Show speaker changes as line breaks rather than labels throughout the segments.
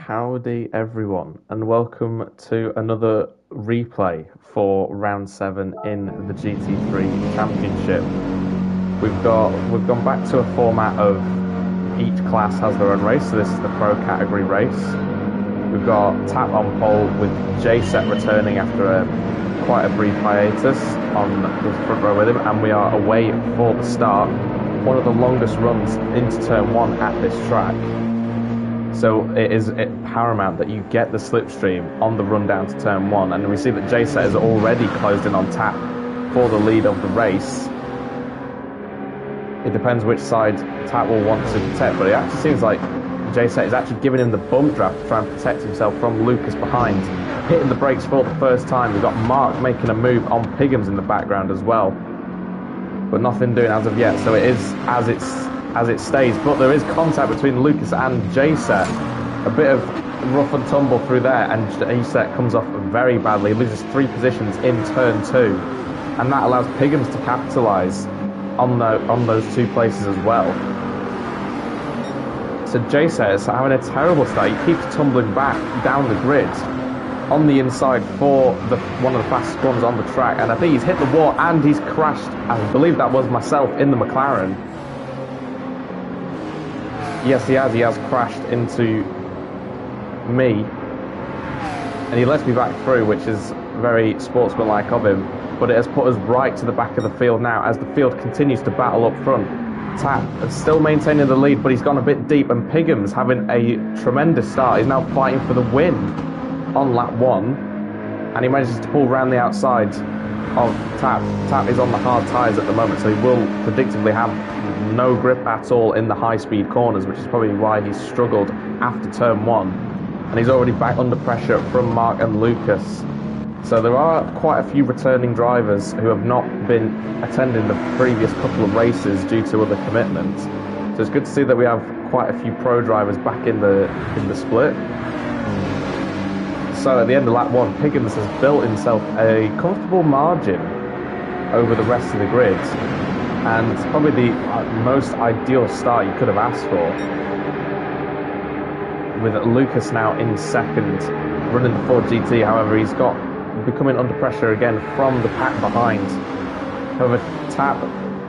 Howdy, everyone, and welcome to another replay for round 7 in the GT3 Championship. We've gone back to a format of each class has their own race, so this is the pro category race. We've got Tap on pole with J-Set returning after quite a brief hiatus on the front row with him, and we are away for the start. One of the longest runs into turn 1 at this track. So it is paramount that you get the slipstream on the run down to turn 1, and we see that J-Set has already closed in on Tap for the lead of the race. It depends which side Tap will want to protect, but it actually seems like J-Set is actually giving him the bump draft to try and protect himself from Lucas behind. Hitting the brakes for the first time. We've got Mark making a move on Piggums in the background as well, but nothing doing as of yet, so it is as it stays, but there is contact between Lucas and J-Set. A bit of rough and tumble through there, and J-Set comes off very badly, loses 3 positions in turn 2, and that allows Piggums to capitalise on those 2 places as well. So J-Set is having a terrible start. He keeps tumbling back down the grid on the inside for one of the fastest runs on the track, and I think he's hit the wall and he's crashed. I believe that was myself in the McLaren. Yes, he has. He has crashed into me, and he lets me back through, which is very sportsmanlike of him. But it has put us right to the back of the field now, as the field continues to battle up front. Tap is still maintaining the lead, but he's gone a bit deep, and Piggums having a tremendous start. He's now fighting for the win on lap 1, and he manages to pull round the outside of Tap. Tap is on the hard tyres at the moment, so he will predictably have no grip at all in the high-speed corners, which is probably why he's struggled after turn 1. And he's already back under pressure from Mark and Lucas. So there are quite a few returning drivers who have not been attending the previous couple of races due to other commitments. So it's good to see that we have quite a few pro drivers back in the split. So at the end of lap 1, Piggums has built himself a comfortable margin over the rest of the grid, and it's probably the most ideal start you could have asked for, with Lucas now in second, running the Ford GT. However, he's becoming under pressure again from the pack behind. However, Tap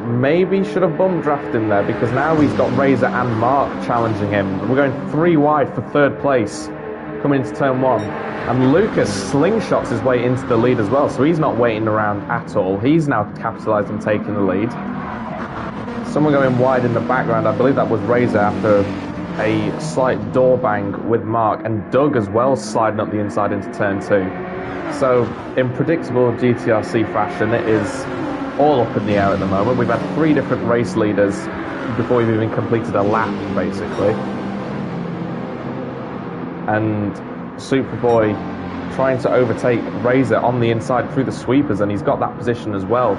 maybe should have bump drafted him there, because now he's got Razor and Mark challenging him. We're going 3 wide for 3rd place coming into turn 1. And Lucas slingshots his way into the lead as well, so he's not waiting around at all. He's now capitalised on taking the lead. Someone going wide in the background, I believe that was Razor after a slight door bang with Mark, and Doug as well sliding up the inside into turn 2. So in predictable GTRC fashion, it is all up in the air at the moment. We've had 3 different race leaders before we've even completed a lap, basically. And Superboy trying to overtake Razor on the inside through the sweepers, and he's got that position as well.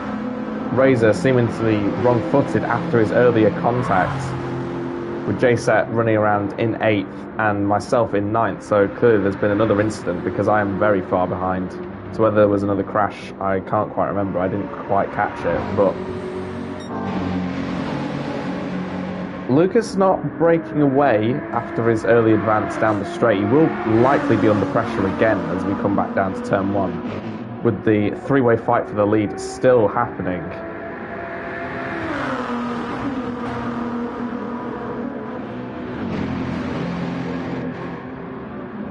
Razor seemingly wrong-footed after his earlier contact, with J-Set running around in 8th and myself in 9th, so clearly there's been another incident, because I am very far behind. So whether there was another crash, I can't quite remember. I didn't quite catch it, but Lucas not breaking away after his early advance down the straight. He will likely be under pressure again as we come back down to turn 1, with the 3-way fight for the lead still happening.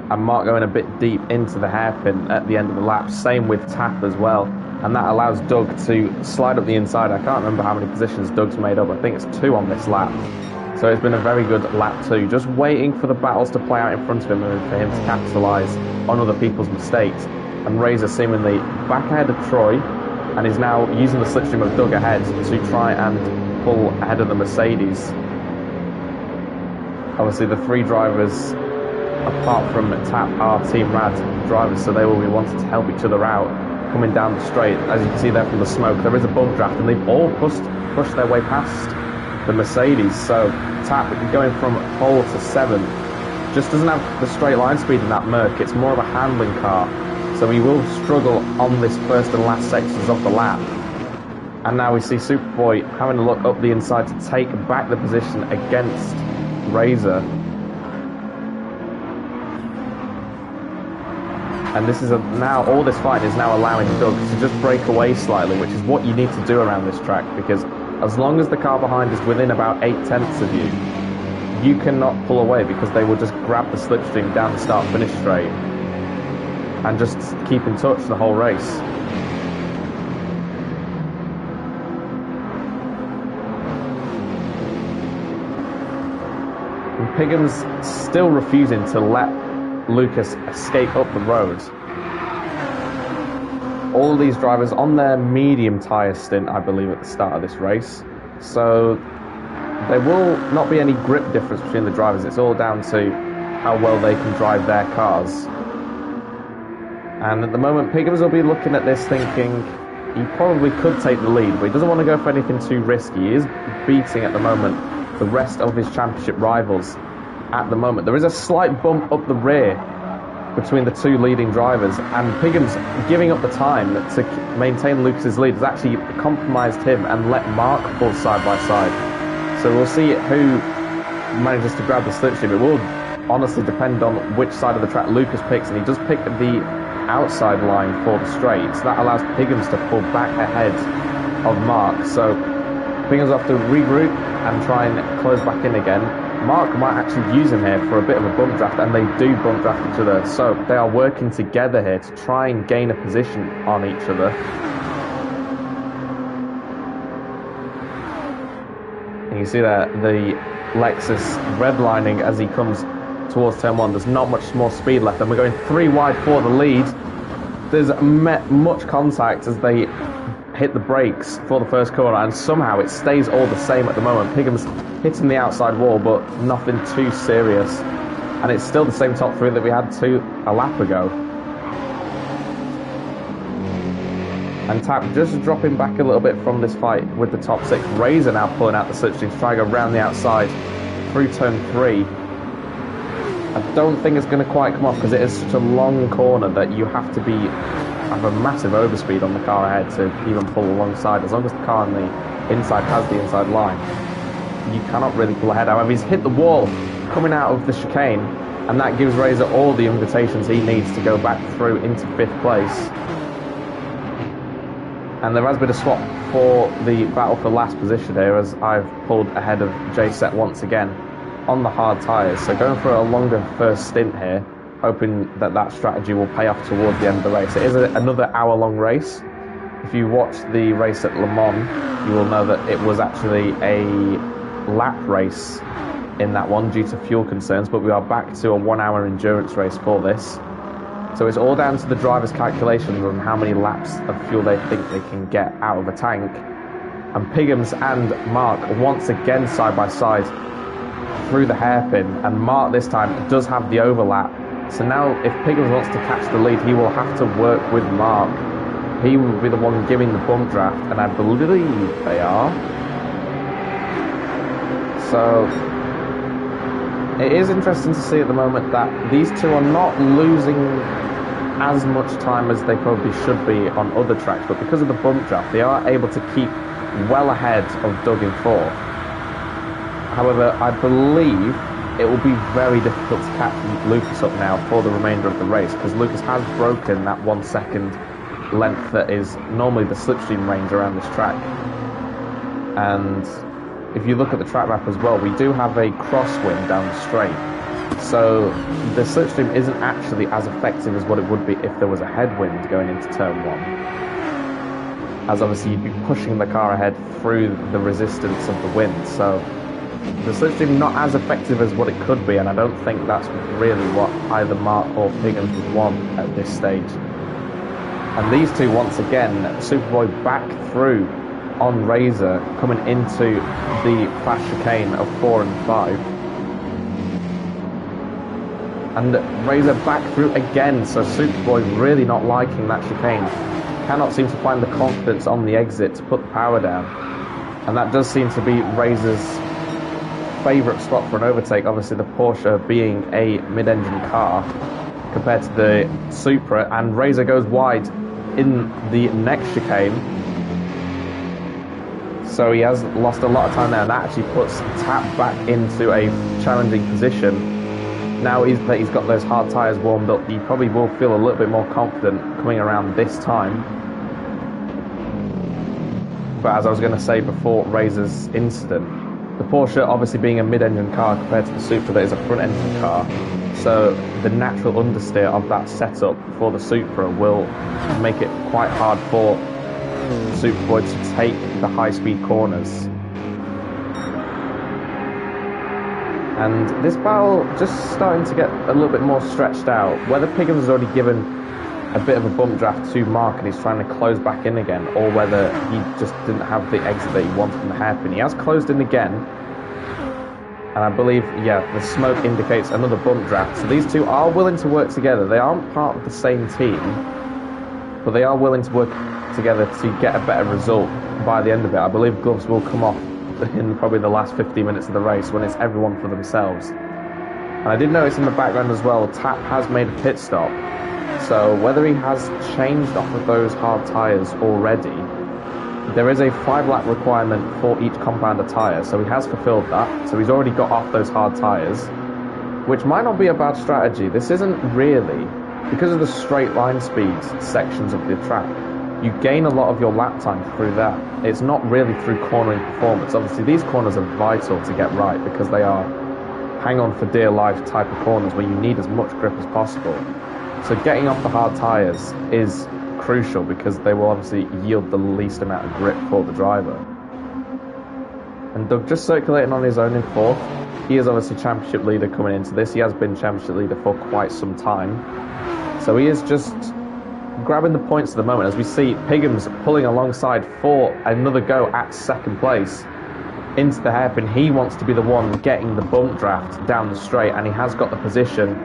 And Mark going a bit deep into the hairpin at the end of the lap. Same with Tap as well. And that allows Doug to slide up the inside. I can't remember how many positions Doug's made up. I think it's 2 on this lap. So it's been a very good lap 2. Just waiting for the battles to play out in front of him and for him to capitalise on other people's mistakes. And Razor seemingly back ahead of Troy, and is now using the slipstream of Doug ahead to try and pull ahead of the Mercedes. Obviously the 3 drivers, apart from Tap, are Team Rad drivers, so they will be wanting to help each other out coming down the straight. As you can see there from the smoke, there is a bump draft, and they've all pushed their way past the Mercedes. So Tap going from pole to 7th just doesn't have the straight line speed in that Merc. It's more of a handling car, so he will struggle on this first and last sections of the lap. And now we see Superboy having a look up the inside to take back the position against Razor. And this is now all this fight is now allowing Doug to just break away slightly, which is what you need to do around this track, because as long as the car behind is within about 8/10 of you, you cannot pull away, because they will just grab the slipstream down the start-finish straight and just keep in touch the whole race. And Pigham's still refusing to let Lucas escape up the road. All of these drivers on their medium tyre stint, I believe, at the start of this race. So there will not be any grip difference between the drivers. It's all down to how well they can drive their cars. And at the moment, Pigham's will be looking at this thinking he probably could take the lead, but he doesn't want to go for anything too risky. He is beating at the moment the rest of his championship rivals at the moment. There is a slight bump up the rear between the two leading drivers, and Pigham's giving up the time to maintain Lucas's lead has actually compromised him and let Mark pull side by side. So we'll see who manages to grab the slipstream. It will honestly depend on which side of the track Lucas picks, and he does pick the outside line for the straight, so that allows Pigham's to pull back ahead of Mark. So Pigham's have to regroup and try and close back in again. Mark might actually use him here for a bit of a bump draft, and they do bump draft each other. So they are working together here to try and gain a position on each other. And you see that the Lexus redlining as he comes towards turn 1. There's not much more speed left, and we're going 3 wide for the lead. There's much contact as they hit the brakes for the first corner, and somehow it stays all the same at the moment. Pigham's hitting the outside wall, but nothing too serious, and it's still the same top 3 that we had a lap ago. And Tap just dropping back a little bit from this fight with the top 6. Razor now pulling out the slipstream to try to go round the outside through turn 3. I don't think it's going to quite come off, because it is such a long corner that you have to have a massive overspeed on the car ahead to even pull alongside. As long as the car on the inside has the inside line, you cannot really pull ahead. However, he's hit the wall coming out of the chicane, and that gives Razor all the invitations he needs to go back through into 5th place. And there has been a swap for the battle for last position here, as I've pulled ahead of J-Set once again on the hard tyres. So going for a longer first stint here, hoping that that strategy will pay off towards the end of the race. It is another hour-long race. If you watch the race at Le Mans, you will know that it was actually a lap race in that one due to fuel concerns, but we are back to a 1-hour endurance race for this. So it's all down to the driver's calculations on how many laps of fuel they think they can get out of a tank. And Pigham's and Mark once again side by side through the hairpin, and Mark this time does have the overlap. So now if Pigham's wants to catch the lead, he will have to work with Mark. He will be the one giving the bump draft, and I believe they are. So it is interesting to see at the moment that these two are not losing as much time as they probably should be on other tracks, but because of the bump draft, they are able to keep well ahead of Doug in 4th. However, I believe it will be very difficult to catch Lucas up now for the remainder of the race, because Lucas has broken that 1 second length that is normally the slipstream range around this track. And if you look at the track map as well, we do have a crosswind down the straight. So the slipstream isn't actually as effective as what it would be if there was a headwind going into turn 1. As obviously you'd be pushing the car ahead through the resistance of the wind. So the slipstream not as effective as what it could be, and I don't think that's really what either Mark or Pigham's would want at this stage. And these two once again, Superboy back through on Razor, coming into the fast chicane of 4 and 5. And Razor back through again, so Superboy really not liking that chicane. Cannot seem to find the confidence on the exit to put the power down. And that does seem to be Razor's favourite spot for an overtake, obviously the Porsche being a mid-engine car compared to the Supra, and Razor goes wide in the next chicane. So he has lost a lot of time there, and that actually puts Tap back into a challenging position. now that he's got those hard tyres warmed up, he probably will feel a little bit more confident coming around this time. But as I was going to say before Razor's incident, the Porsche obviously being a mid-engine car compared to the Supra that is a front-engine car, so the natural understeer of that setup for the Supra will make it quite hard for Superboy to take the high-speed corners. And this battle just starting to get a little bit more stretched out. Whether Piggins has already given a bit of a bump draft to Mark and he's trying to close back in again, or whether he just didn't have the exit that he wanted from the hairpin. He has closed in again, and I believe, yeah, the smoke indicates another bump draft. So these two are willing to work together. They aren't part of the same team, but they are willing to work together to get a better result by the end of it. I believe gloves will come off in probably the last 15 minutes of the race when it's everyone for themselves. And I did notice in the background as well, Tap has made a pit stop. So whether he has changed off of those hard tyres already, there is a 5-lap requirement for each compounder tyre, so he has fulfilled that. So he's already got off those hard tyres, which might not be a bad strategy. This isn't really, because of the straight line speed sections of the track, you gain a lot of your lap time through that. It's not really through cornering performance. Obviously these corners are vital to get right because they are hang on for dear life type of corners where you need as much grip as possible. So getting off the hard tyres is crucial because they will obviously yield the least amount of grip for the driver. And Doug just circulating on his own in 4th. He is obviously championship leader coming into this. He has been championship leader for quite some time. So he is just grabbing the points at the moment as we see Piggins pulling alongside for another go at 2nd place into the hairpin. He wants to be the one getting the bump draft down the straight, and he has got the position.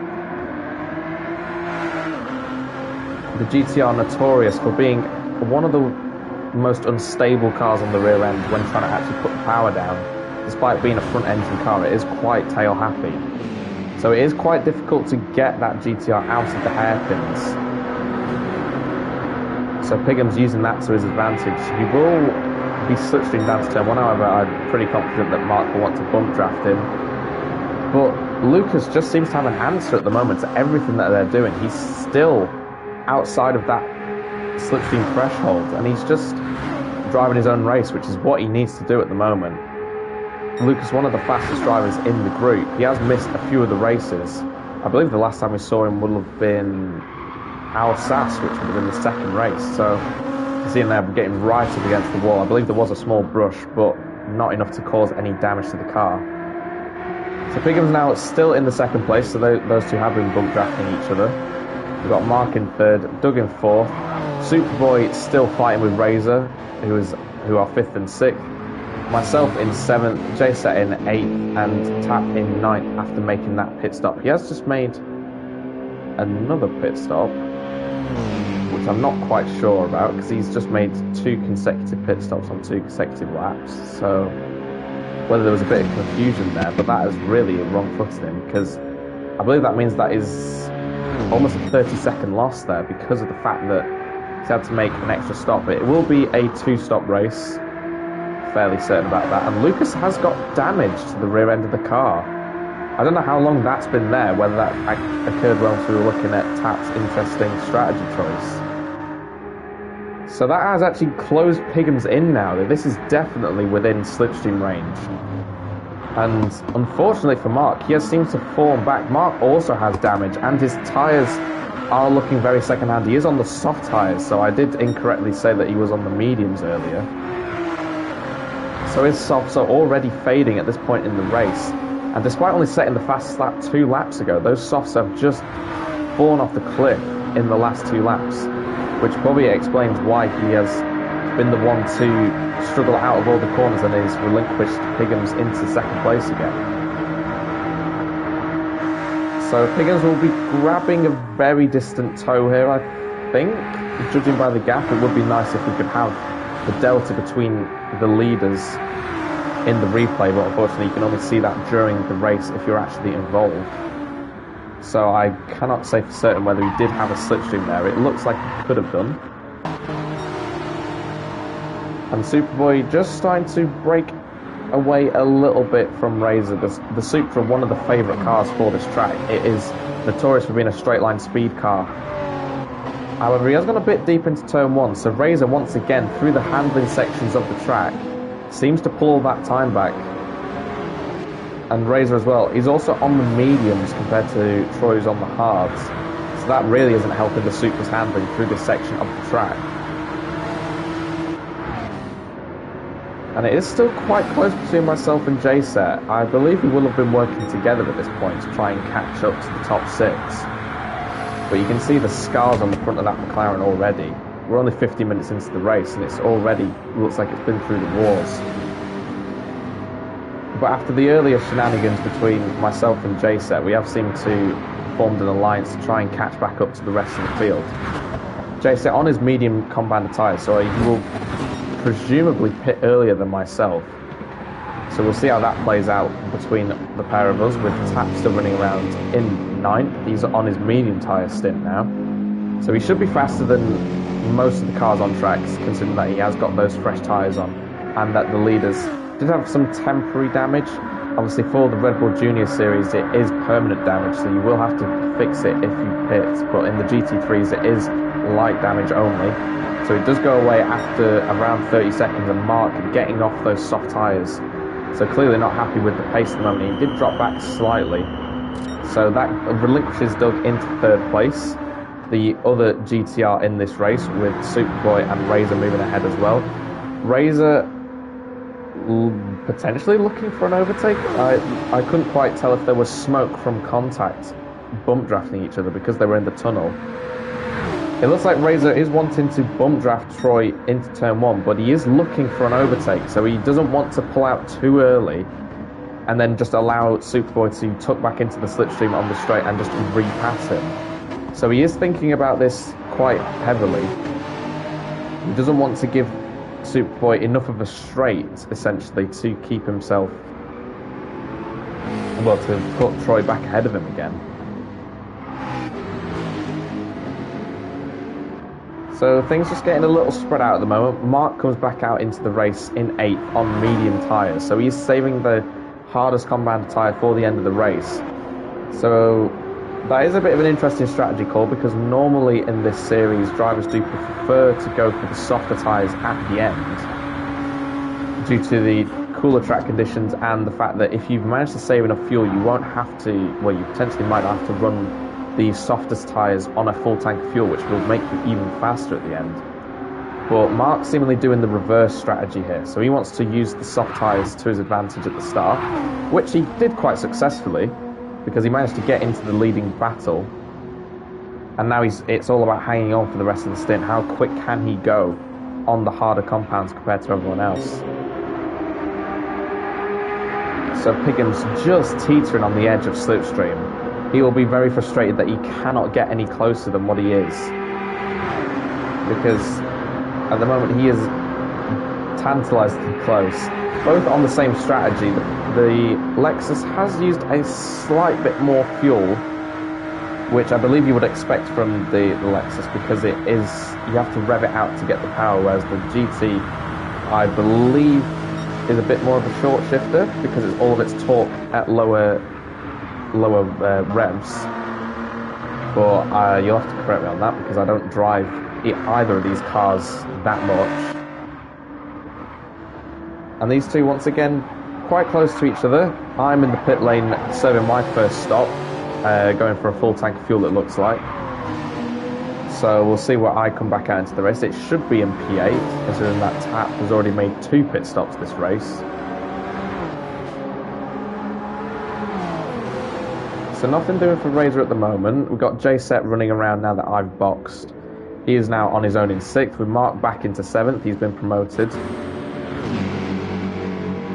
The GTR notorious for being one of the most unstable cars on the rear end when trying to actually put the power down. Despite being a front engine car, it is quite tail happy. So it is quite difficult to get that GTR out of the hairpins. So Piggins using that to his advantage. He will be slipstream down to turn 1, however I'm pretty confident that Mark will want to bump draft him. But Lucas just seems to have an answer at the moment to everything that they're doing. He's still outside of that slipstream threshold, and he's just driving his own race, which is what he needs to do at the moment. Lucas, one of the fastest drivers in the group, he has missed a few of the races. I believe the last time we saw him would have been Alsace, which would have been the 2nd race. So you see him there getting right up against the wall. I believe there was a small brush, but not enough to cause any damage to the car. So Piggins now still in the 2nd place, so those two have been bump drafting each other. We've got Mark in 3rd, Doug in 4th, Superboy still fighting with Razor, who are 5th and 6th, myself in 7th, Jay set in 8th, and Tap in 9th after making that pit stop. He has just made another pit stop, which I'm not quite sure about because he's just made 2 consecutive pit stops on 2 consecutive laps. So whether there was a bit of confusion there, but that is really wrong-footed him because I believe that means that is almost a 30-second loss there because of the fact that he's had to make an extra stop. But it will be a 2-stop race, fairly certain about that. And Lucas has got damage to the rear end of the car. I don't know how long that's been there, whether that occurred whilst we were looking at Tap's interesting strategy choice. So that has actually closed Piggins in now. This is definitely within slipstream range. And unfortunately for Mark, he has seemed to fall back. Mark also has damage, and his tyres are looking very second-hand. He is on the soft tyres, so I did incorrectly say that he was on the mediums earlier. So his softs are already fading at this point in the race. And despite only setting the fastest lap 2 laps ago, those softs have just fallen off the cliff in the last 2 laps, which probably explains why he has been the one to struggle out of all the corners and has relinquished Piggins into 2nd place again. So Piggins will be grabbing a very distant tow here, I think. Judging by the gap, it would be nice if we could have the delta between the leaders in the replay, but unfortunately you can only see that during the race if you're actually involved. So I cannot say for certain whether he did have a slipstream there. It looks like he could have done. And Superboy just starting to break away a little bit from Razor. The Supra, one of the favourite cars for this track. It is notorious for being a straight line speed car. However, he has gone a bit deep into turn 1, so Razor once again, through the handling sections of the track, seems to pull that time back. And Razor as well, he's also on the mediums compared to Troy's on the hards. So that really isn't helping the Supra's handling through this section of the track. And it is still quite close between myself and J-Set. I believe we will have been working together at this point to try and catch up to the top 6. But you can see the scars on the front of that McLaren already. We're only 50 minutes into the race and it's already looks like it's been through the wars. But after the earlier shenanigans between myself and J-Set, we have seemed to formed an alliance to try and catch back up to the rest of the field. J-Set on his medium compound tyres, so he will presumably pit earlier than myself. So we'll see how that plays out between the pair of us, with Tap still running around in 9th. He's on his medium tyre stint now. So he should be faster than most of the cars on tracks, considering that he has got those fresh tyres on, and that the leaders did have some temporary damage. Obviously for the Red Bull Junior Series it is permanent damage, so you will have to fix it if you pit, but in the GT3s it is light damage only. So it does go away after around 30 seconds, and Mark getting off those soft tyres. So clearly not happy with the pace at the moment. He did drop back slightly. So that relinquishes Doug into 3rd place. The other GTR in this race, with Superboy and Razor moving ahead as well. Razor potentially looking for an overtake. I couldn't quite tell if there was smoke from contact bump drafting each other because they were in the tunnel. It looks like Razor is wanting to bump draft Troy into turn 1, but he is looking for an overtake, so he doesn't want to pull out too early and then just allow Superboy to tuck back into the slipstream on the straight and just repass him. So he is thinking about this quite heavily. He doesn't want to give Superboy enough of a straight, essentially, to keep himself, well, to put Troy back ahead of him again. So things just getting a little spread out at the moment. Mark comes back out into the race in 8th on medium tyres, so he's saving the hardest compound tyre for the end of the race. So that is a bit of an interesting strategy call, because normally in this series drivers do prefer to go for the softer tyres at the end due to the cooler track conditions and the fact that if you've managed to save enough fuel, you won't have to, well, you potentially might have to run the softest tyres on a full tank of fuel, which will make you even faster at the end. But Mark's seemingly doing the reverse strategy here, so he wants to use the soft tyres to his advantage at the start, which he did quite successfully, because he managed to get into the leading battle, and now it's all about hanging on for the rest of the stint. How quick can he go on the harder compounds compared to everyone else? So Pigham's just teetering on the edge of slipstream. He will be very frustrated that he cannot get any closer than what he is, because at the moment he is tantalisingly close. Both on the same strategy. The Lexus has used a slight bit more fuel, which I believe you would expect from the Lexus, because it is, you have to rev it out to get the power, whereas the GT, I believe, is a bit more of a short shifter because it's all of its torque at lower revs. But you'll have to correct me on that, because I don't drive either of these cars that much. And these two, once again, quite close to each other. I'm in the pit lane serving my first stop, going for a full tank of fuel, it looks like. So we'll see where I come back out into the race. It should be in P8, considering that Tap has already made 2 pit stops this race. So nothing doing for Razor at the moment. We've got J-Set running around now that I've boxed. He is now on his own in 6th, with Mark back into 7th. He's been promoted.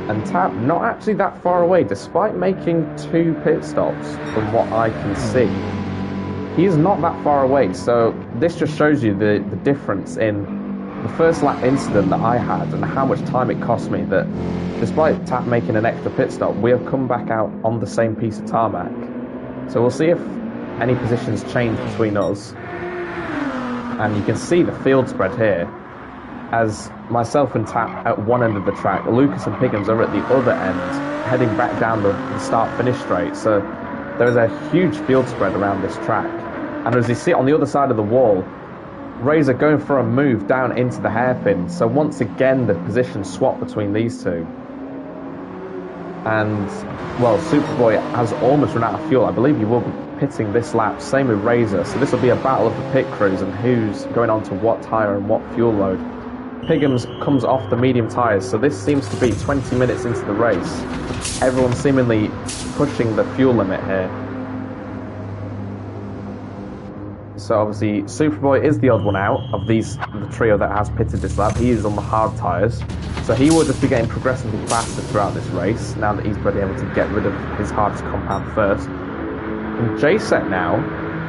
And Tap not actually that far away, despite making 2 pit stops from what I can see. He's not that far away, so this just shows you the difference in the first lap incident that I had and how much time it cost me, that despite Tap making an extra pit stop, we have come back out on the same piece of tarmac. So we'll see if any positions change between us. And you can see the field spread here. as myself and Tap at one end of the track, Lucas and Piggins are at the other end, heading back down the start-finish straight. So there is a huge field spread around this track. And as you see on the other side of the wall, Razor going for a move down into the hairpin. So once again, the position swap between these two. And, well, Superboy has almost run out of fuel. I believe he will be pitting this lap. Same with Razor. So this will be a battle of the pit crews and who's going on to what tyre and what fuel load. Piggins comes off the medium tyres. So this seems to be 20 minutes into the race. Everyone seemingly pushing the fuel limit here. So obviously Superboy is the odd one out of the trio that has pitted this lap. He is on the hard tyres. So he will just be getting progressively faster throughout this race now that he's been able to get rid of his hardest compound first. And J-Set now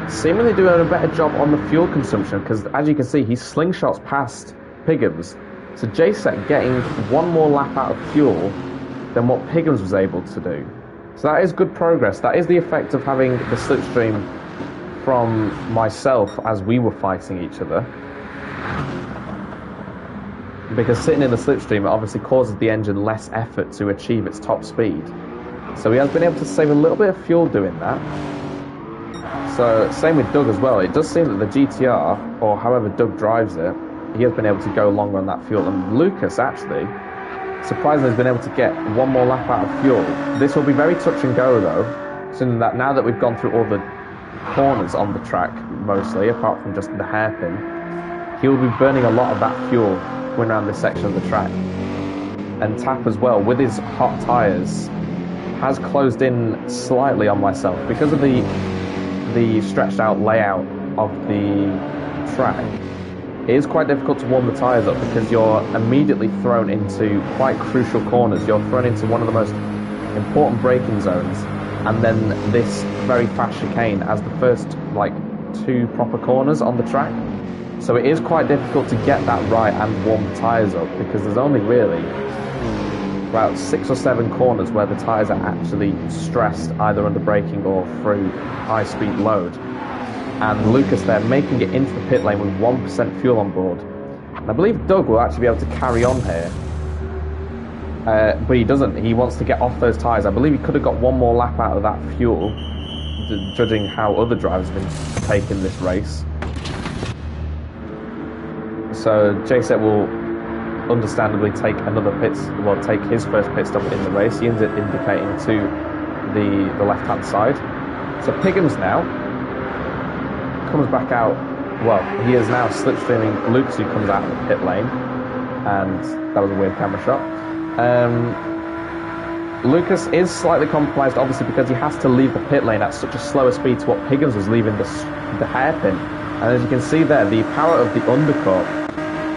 seemingly doing a better job on the fuel consumption because as you can see he slingshots past Piggins. So J-Set getting one more lap out of fuel than what Piggins was able to do. So that is good progress. That is the effect of having the slipstream from myself as we were fighting each other. Because sitting in the slipstream it obviously causes the engine less effort to achieve its top speed. So he has been able to save a little bit of fuel doing that. So same with Doug as well. It does seem that the GTR, or however Doug drives it, he has been able to go longer on that fuel. And Lucas actually, surprisingly, has been able to get one more lap out of fuel. This will be very touch and go though, so that now that we've gone through all the corners on the track, mostly, apart from just the hairpin, he will be burning a lot of that fuel going around this section of the track. And Tap as well, with his hot tyres, has closed in slightly on myself because of the stretched out layout of the track. It is quite difficult to warm the tyres up because you're immediately thrown into quite crucial corners. You're thrown into one of the most important braking zones, and then this very fast chicane as the first like 2 proper corners on the track. So it is quite difficult to get that right and warm the tyres up because there's only really about 6 or 7 corners where the tyres are actually stressed either under braking or through high speed load. And Lucas there making it into the pit lane with 1% fuel on board. And I believe Doug will actually be able to carry on here. But he doesn't. He wants to get off those tyres. I believe he could have got one more lap out of that fuel, judging how other drivers have been taking this race. So J-Set will understandably take take his first pit stop in the race. He ends up indicating to the left-hand side. So Piggins now comes back out. Well, he is now slipstreaming Lucas, who comes out of the pit lane, and that was a weird camera shot. Lucas is slightly compromised, obviously, because he has to leave the pit lane at such a slower speed to what Piggins was leaving the hairpin. And as you can see there, the power of the undercut,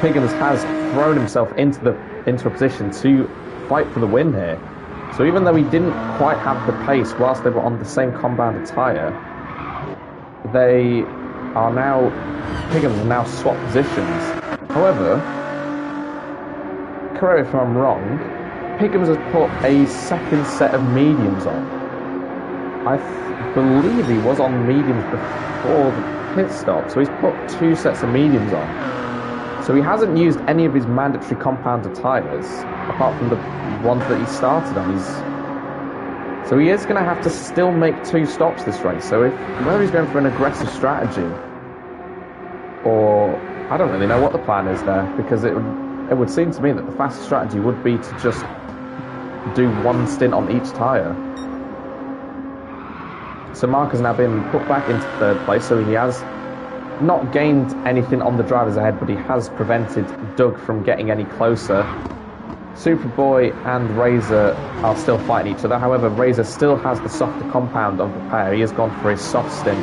Piggins has thrown himself into a position to fight for the win here. So even though he didn't quite have the pace whilst they were on the same compounded tyre, they are now, Piggins has now swapped positions. However, correct me if I'm wrong, Piggins has put a second set of mediums on. I believe he was on mediums before the pit stop, so he's put 2 sets of mediums on. So he hasn't used any of his mandatory compounded tyres, apart from the ones that he started on. So he is going to have to still make 2 stops this race. So whether he's going for an aggressive strategy, or I don't really know what the plan is there, because it would seem to me that the fastest strategy would be to just do 1 stint on each tyre. So Mark has now been put back into 3rd place, so he has not gained anything on the drivers ahead, but he has prevented Doug from getting any closer. Superboy and Razor are still fighting each other. However, Razor still has the softer compound of the pair. He has gone for his soft stint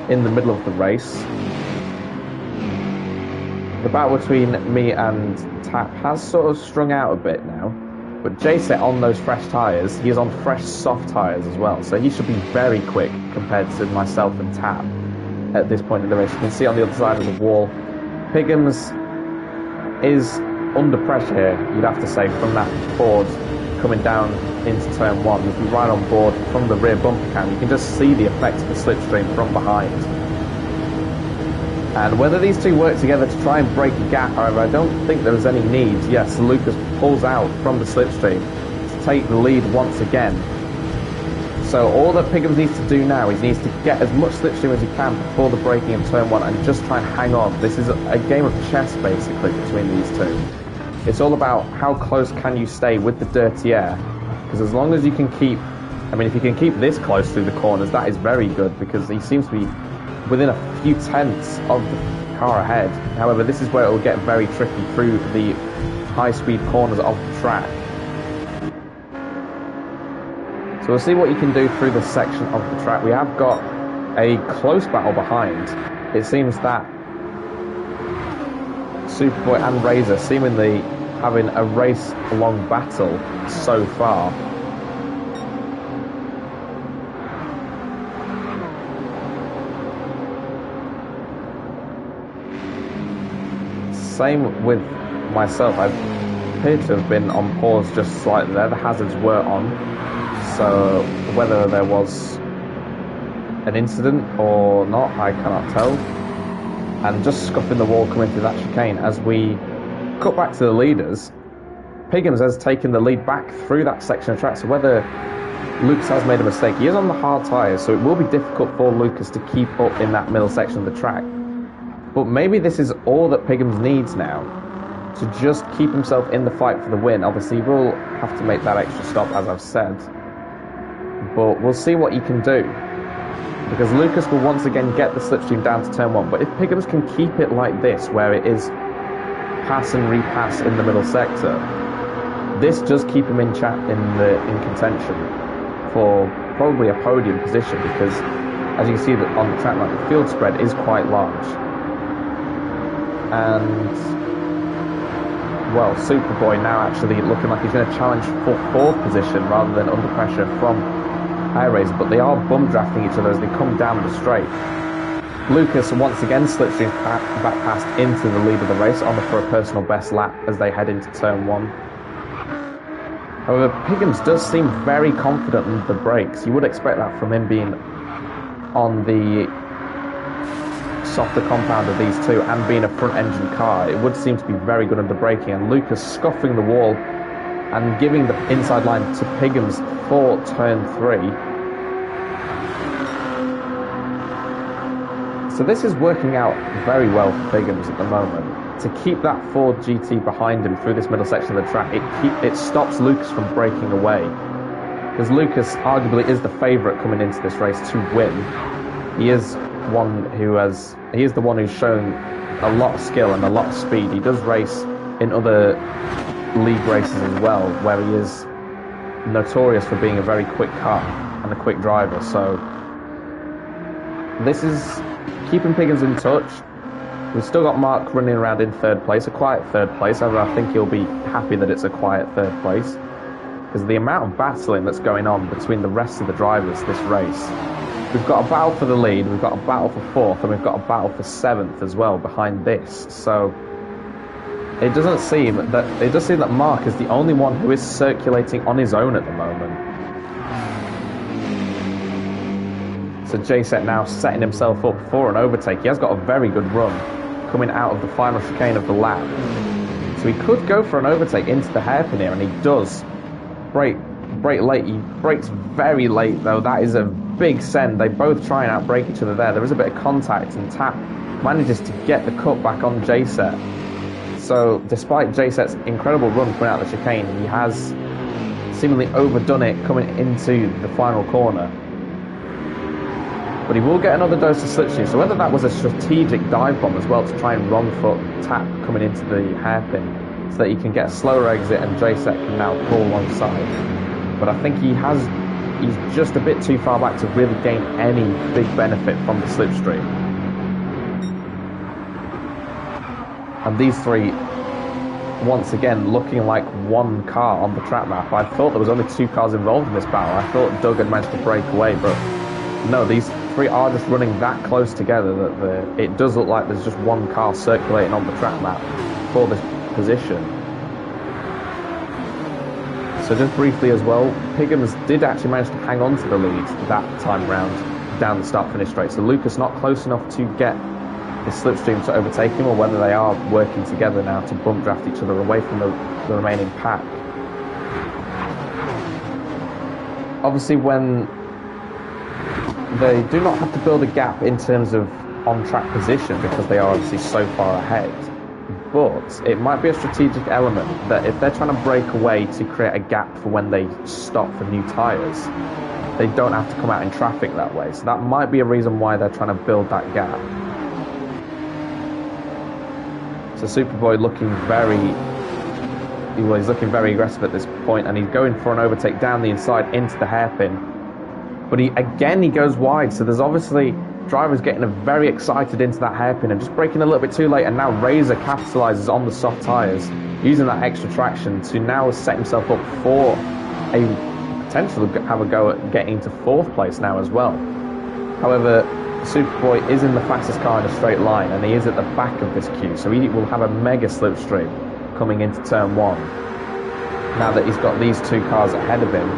in the middle of the race. The battle between me and Tap has sort of strung out a bit now, but J-Set on those fresh tyres, he is on fresh soft tyres as well, so he should be very quick compared to myself and Tap at this point in the race. You can see on the other side of the wall, Piggins is under pressure here, you'd have to say, from that board coming down into turn 1. If you ride on board from the rear bumper cam, you can just see the effect of the slipstream from behind. And whether these two work together to try and break a gap, however, I don't think there's any need. Yes, Lucas pulls out from the slipstream to take the lead once again. So all that Piggins needs to do now is he needs to get as much slipstream as he can before the braking in turn one and just try and hang on. This is a game of chess, basically, between these two. It's all about how close can you stay with the dirty air. Because as long as you can keep... I mean, if you can keep this close through the corners, that is very good, because he seems to be within a few tenths of the car ahead. However, this is where it will get very tricky through the high-speed corners of the track. So we'll see what you can do through this section of the track. We have got a close battle behind. It seems that Superboy and Razor seemingly having a race-long battle so far. Same with myself. I appear to have been on pause just slightly there. The hazards were on, so whether there was an incident or not, I cannot tell. And just scuffing the wall coming through that chicane. As we cut back to the leaders, Piggins has taken the lead back through that section of track, so whether Lucas has made a mistake, he is on the hard tyres, so it will be difficult for Lucas to keep up in that middle section of the track. But maybe this is all that Piggins needs now, to just keep himself in the fight for the win. Obviously, he will have to make that extra stop, as I've said. But we'll see what he can do. Because Lucas will once again get the slipstream down to turn one. But if Piggins can keep it like this, where it is pass and repass in the middle sector, this does keep him in contention for probably a podium position. Because as you can see that on the track map, the field spread is quite large. And, well, Superboy now actually looking like he's going to challenge for fourth position rather than under pressure from iRacing, but they are bum drafting each other as they come down the straight. Lucas once again slipstreams back past into the lead of the race, on for a personal best lap as they head into turn one. However, Piggins does seem very confident in the brakes. You would expect that from him being on the softer compound of these two and being a front engine car. It would seem to be very good under braking, and Lucas scuffing the wall and giving the inside line to Piggins for turn 3. So this is working out very well for Piggins at the moment. To keep that Ford GT behind him through this middle section of the track, it stops Lucas from breaking away. Because Lucas arguably is the favourite coming into this race to win. He is the one who's shown a lot of skill and a lot of speed. He does race in other league races as well, where he is notorious for being a very quick car and a quick driver. So this is keeping Piggins in touch. We've still got Mark running around in third place, a quiet third place. However, I think he'll be happy that it's a quiet third place, because the amount of battling that's going on between the rest of the drivers this race. We've got a battle for the lead, we've got a battle for fourth, and we've got a battle for seventh as well behind this. So it does seem that Mark is the only one who is circulating on his own at the moment. So J-Set now setting himself up for an overtake. He has got a very good run coming out of the final chicane of the lap. So he could go for an overtake into the hairpin here, and he does brake late. He brakes very late though. That is a big send. They both try and outbrake each other there. There is a bit of contact, and Tap manages to get the cut back on J-Set. So despite J-Set's incredible run coming out of the chicane, he has seemingly overdone it coming into the final corner. But he will get another dose of slipstream. So whether that was a strategic dive bomb as well to try and wrong foot Tap coming into the hairpin so that he can get a slower exit and J-Set can now pull alongside. But I think he's just a bit too far back to really gain any big benefit from the slipstream. And these three, once again, looking like one car on the track map. I thought there was only 2 cars involved in this battle. I thought Doug had managed to break away, but no, these three are just running that close together that it does look like there's just one car circulating on the track map for this position. So just briefly as well, Piggins did actually manage to hang on to the lead that time round down the start-finish straight. So Lucas not close enough to get this slipstream to overtake him, or whether they are working together now to bump draft each other away from the remaining pack. Obviously, when they do not have to build a gap in terms of on-track position because they are obviously so far ahead, but it might be a strategic element that if they're trying to break away to create a gap for when they stop for new tyres, they don't have to come out in traffic that way. So that might be a reason why they're trying to build that gap. So Superboy looking he's looking very aggressive at this point, and he's going for an overtake down the inside into the hairpin. But he goes wide, so there's obviously drivers getting very excited into that hairpin and just braking a little bit too late, and now Razor capitalises on the soft tyres, using that extra traction to now set himself up for a potential to have a go at getting to 4th place now as well. However, Superboy is in the fastest car in a straight line, and he is at the back of this queue, so he will have a mega slipstream coming into turn 1. Now that he's got these 2 cars ahead of him,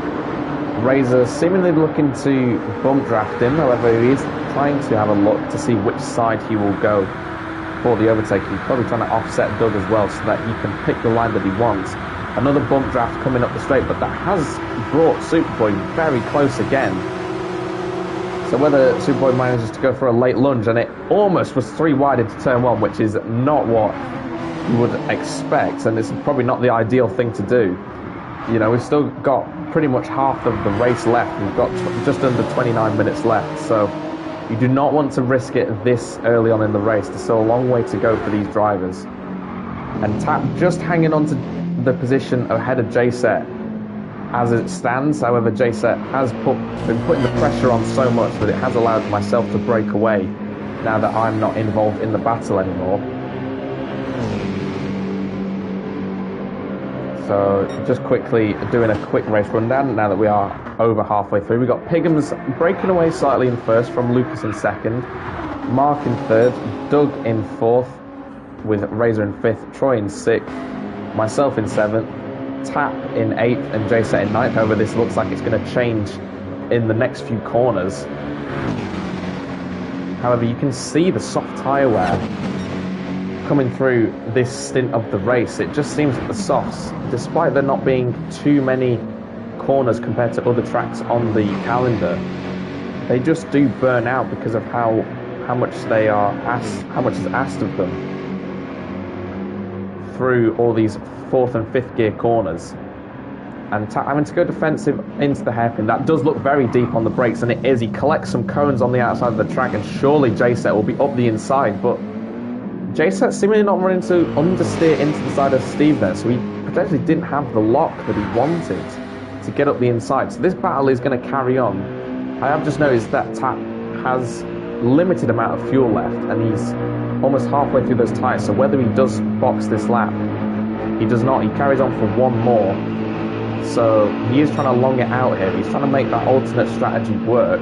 Razor seemingly looking to bump draft him. However, he is trying to have a look to see which side he will go for the overtake. He's probably trying to offset Doug as well, so that he can pick the line that he wants. Another bump draft coming up the straight, but that has brought Superboy very close again. So whether Superboy manages to go for a late lunge, and it almost was 3 wide into turn 1, which is not what you would expect, and it's probably not the ideal thing to do. You know, we've still got pretty much half of the race left. We've got just under 29 minutes left, so you do not want to risk it this early on in the race. There's still a long way to go for these drivers. And Tap just hanging on to the position ahead of J-Set as it stands. However, J-Set has been putting the pressure on so much that it has allowed myself to break away now that I'm not involved in the battle anymore. So just quickly doing a quick race rundown now that we are over halfway through. We've got Piggums breaking away slightly in 1st from Lucas in 2nd, Mark in 3rd, Doug in 4th with Razor in 5th, Troy in 6th, myself in 7th, Tap in 8th and J-Set in 9th. However, this looks like it's going to change in the next few corners. However, you can see the soft tyre wear coming through this stint of the race. It just seems that the softs, despite there not being too many corners compared to other tracks on the calendar, they just do burn out because of how much they are how much is asked of them through all these 4th and 5th gear corners. And having to go defensive into the hairpin, that does look very deep on the brakes, and it is. He collects some cones on the outside of the track, and surely J-Set will be up the inside, but J-Set seemingly not running to understeer into the side of Steve there, so he potentially didn't have the lock that he wanted to get up the inside. So this battle is going to carry on. I have just noticed that Tap has limited amount of fuel left, and he's almost halfway through those tyres, so whether he does box this lap, he does not. He carries on for 1 more, so he is trying to long it out here. He's trying to make that alternate strategy work.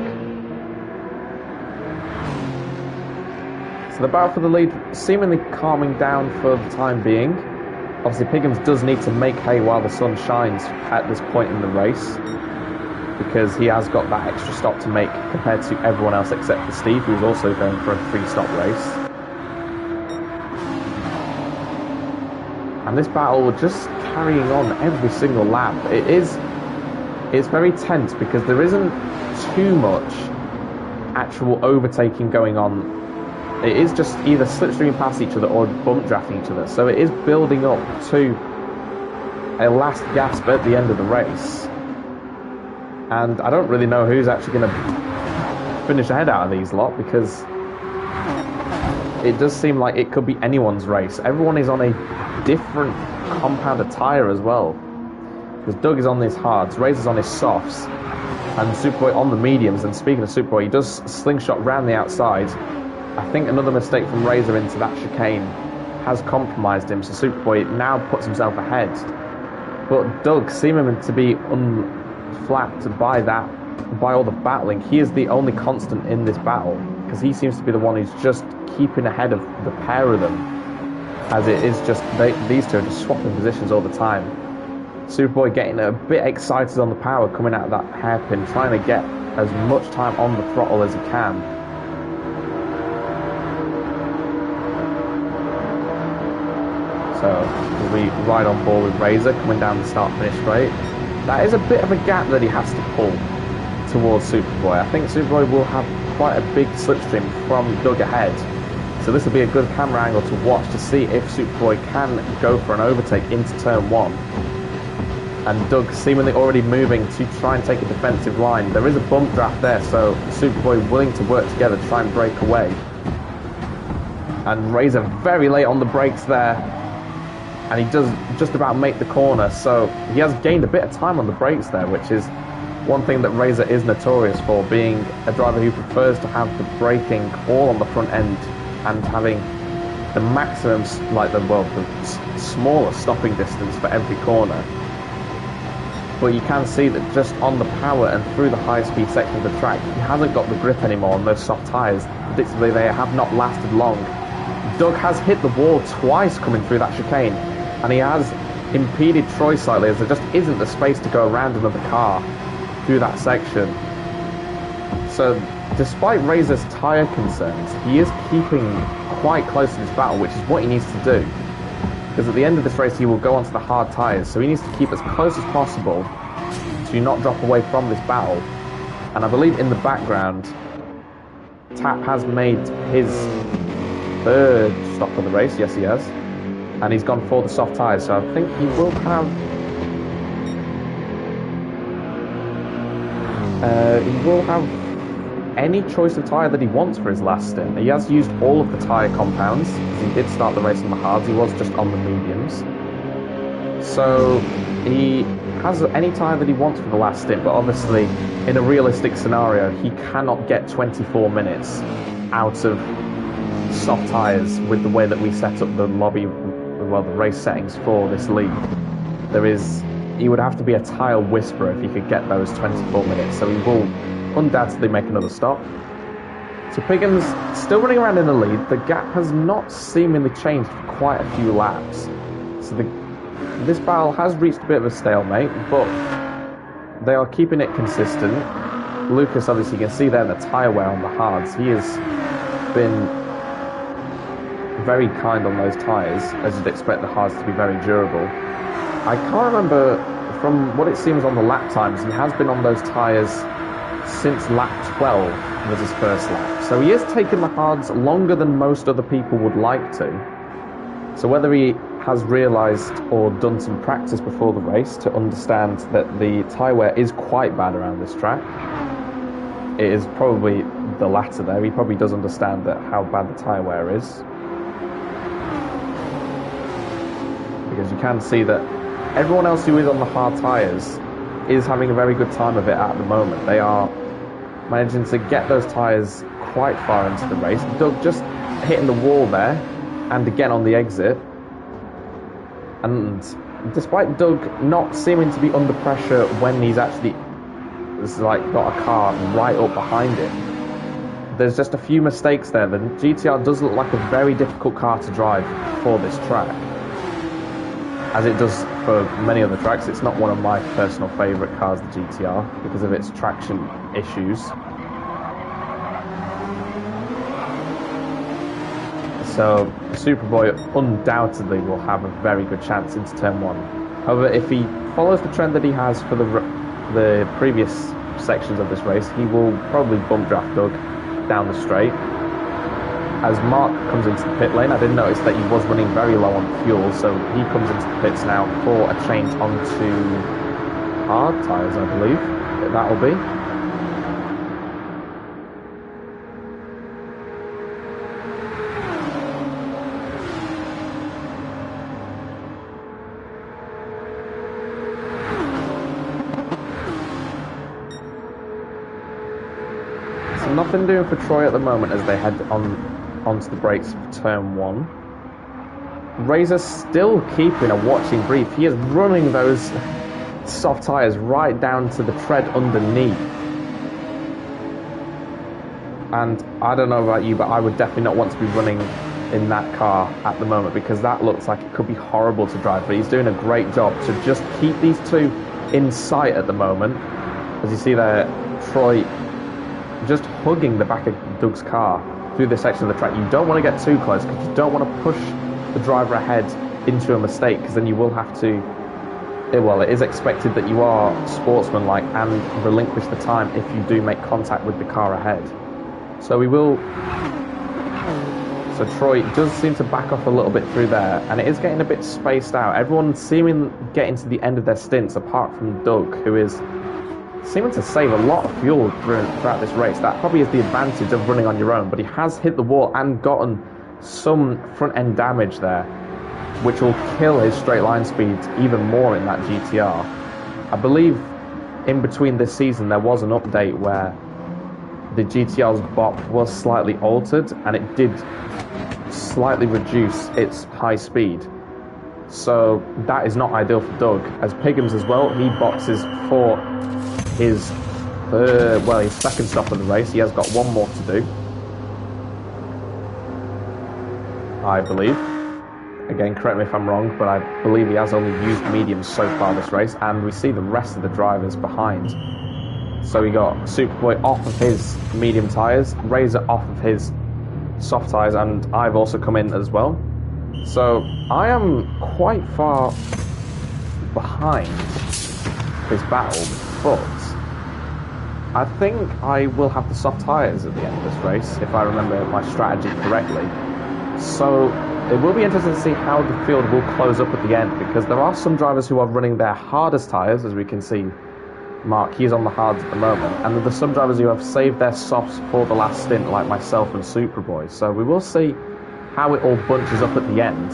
The battle for the lead seemingly calming down for the time being. Obviously, Piggums does need to make hay while the sun shines at this point in the race, because he has got that extra stop to make compared to everyone else except for Steve, who's also going for a 3-stop race. And this battle will just carrying on every single lap. It's very tense because there isn't too much actual overtaking going on. It is just either slipstreaming past each other or bump drafting each other. So it is building up to a last gasp at the end of the race. And I don't really know who's actually going to finish ahead out of these lot, because it does seem like it could be anyone's race. Everyone is on a different compounded tyre as well. Because Doug is on his hards, Razor's on his softs, and Superboy on the mediums. And speaking of Superboy, he does slingshot round the outside. I think another mistake from Razor into that chicane has compromised him, so Superboy now puts himself ahead. But Doug, seeming to be unflapped by all the battling, he is the only constant in this battle, because he seems to be the one who's just keeping ahead of the pair of them, as it is just these two are just swapping positions all the time. Superboy getting a bit excited on the power coming out of that hairpin, trying to get as much time on the throttle as he can. So we ride on board with Razor coming down the start-finish straight. That is a bit of a gap that he has to pull towards Superboy. I think Superboy will have quite a big slipstream from Doug ahead. So this will be a good camera angle to watch to see if Superboy can go for an overtake into turn 1. And Doug seemingly already moving to try and take a defensive line. There is a bump draft there, so Superboy willing to work together to try and break away. And Razor very late on the brakes there. And he does just about make the corner, so he has gained a bit of time on the brakes there, which is one thing that Razor is notorious for, being a driver who prefers to have the braking all on the front end and having the maximum, like the smallest stopping distance for every corner. But you can see that just on the power and through the high-speed section of the track, he hasn't got the grip anymore on those soft tyres. Predictably, they have not lasted long. Doug has hit the wall twice coming through that chicane, and he has impeded Troy slightly, as there just isn't the space to go around another car through that section. So, despite Razor's tyre concerns, he is keeping quite close to this battle, which is what he needs to do. Because at the end of this race he will go onto the hard tyres, so he needs to keep as close as possible to not drop away from this battle. And I believe in the background, Tap has made his third stop of the race. Yes, he has. And he's gone for the soft tyres, so I think he will have... any choice of tyre that he wants for his last stint. He has used all of the tyre compounds, because he did start the race on the hards, he was just on the mediums. So he has any tyre that he wants for the last stint, but obviously in a realistic scenario he cannot get 24 minutes out of soft tyres with the way that we set up the lobby, well, the race settings for this league. He would have to be a tyre whisperer if he could get those 24 minutes, so he will undoubtedly make another stop. So Pigham's still running around in the lead. The gap has not seemingly changed for quite a few laps. So this battle has reached a bit of a stalemate, but they are keeping it consistent. Lucas, obviously, you can see there the tyre wear on the hards. He has been very kind on those tyres, as you'd expect the hards to be very durable. I can't remember, from what it seems on the lap times, he has been on those tyres since lap 12 was his first lap. So he has taken the hards longer than most other people would like to. So whether he has realised or done some practice before the race to understand that the tyre wear is quite bad around this track, it is probably the latter there. He probably does understand that how bad the tyre wear is. Because you can see that everyone else who is on the hard tyres is having a very good time of it at the moment. They are managing to get those tyres quite far into the race. Doug just hitting the wall there, and again on the exit. And despite Doug not seeming to be under pressure when he's actually got a car right up behind him, there's just a few mistakes there. The GTR does look like a very difficult car to drive for this track, as it does for many other tracks. It's not one of my personal favourite cars, the GTR, because of its traction issues. So Superboy undoubtedly will have a very good chance into turn 1. However, if he follows the trend that he has for the previous sections of this race, he will probably bump draft Doug down the straight. As Mark comes into the pit lane, I did notice that he was running very low on fuel, so he comes into the pits now for a change onto hard tyres, I believe that will be. So nothing doing for Troy at the moment as they head onto the brakes for turn 1. Razor's still keeping a watching brief. He is running those soft tyres right down to the tread underneath. And I don't know about you, but I would definitely not want to be running in that car at the moment, because that looks like it could be horrible to drive. But he's doing a great job to just keep these two in sight at the moment. As you see there, Troy just hugging the back of Doug's car through this section of the track. You don't want to get too close, because you don't want to push the driver ahead into a mistake, because then you will have to, well, it is expected that you are sportsmanlike and relinquish the time if you do make contact with the car ahead. So we will... So Troy does seem to back off a little bit through there, and it is getting a bit spaced out. Everyone seeming getting to the end of their stints, apart from Doug, who is seeming to save a lot of fuel throughout this race. That probably is the advantage of running on your own, but he has hit the wall and gotten some front-end damage there, which will kill his straight line speed even more in that GTR. I believe in between this season there was an update where the GTR's BOP was slightly altered, and it did slightly reduce its high speed. So that is not ideal for Doug. As Piggins as well, he boxes for his his second stop of the race. He has got one more to do, I believe. Again, correct me if I'm wrong, but I believe he has only used mediums so far this race, and we see the rest of the drivers behind. So we got Superboy off of his medium tyres, Razor off of his soft tyres, and I've also come in as well. So I am quite far behind this battle, but I think I will have the soft tyres at the end of this race, if I remember my strategy correctly. So it will be interesting to see how the field will close up at the end, because there are some drivers who are running their hardest tyres, as we can see. Mark, he's on the hards at the moment, and there's some drivers who have saved their softs for the last stint, like myself and Superboy. So we will see how it all bunches up at the end.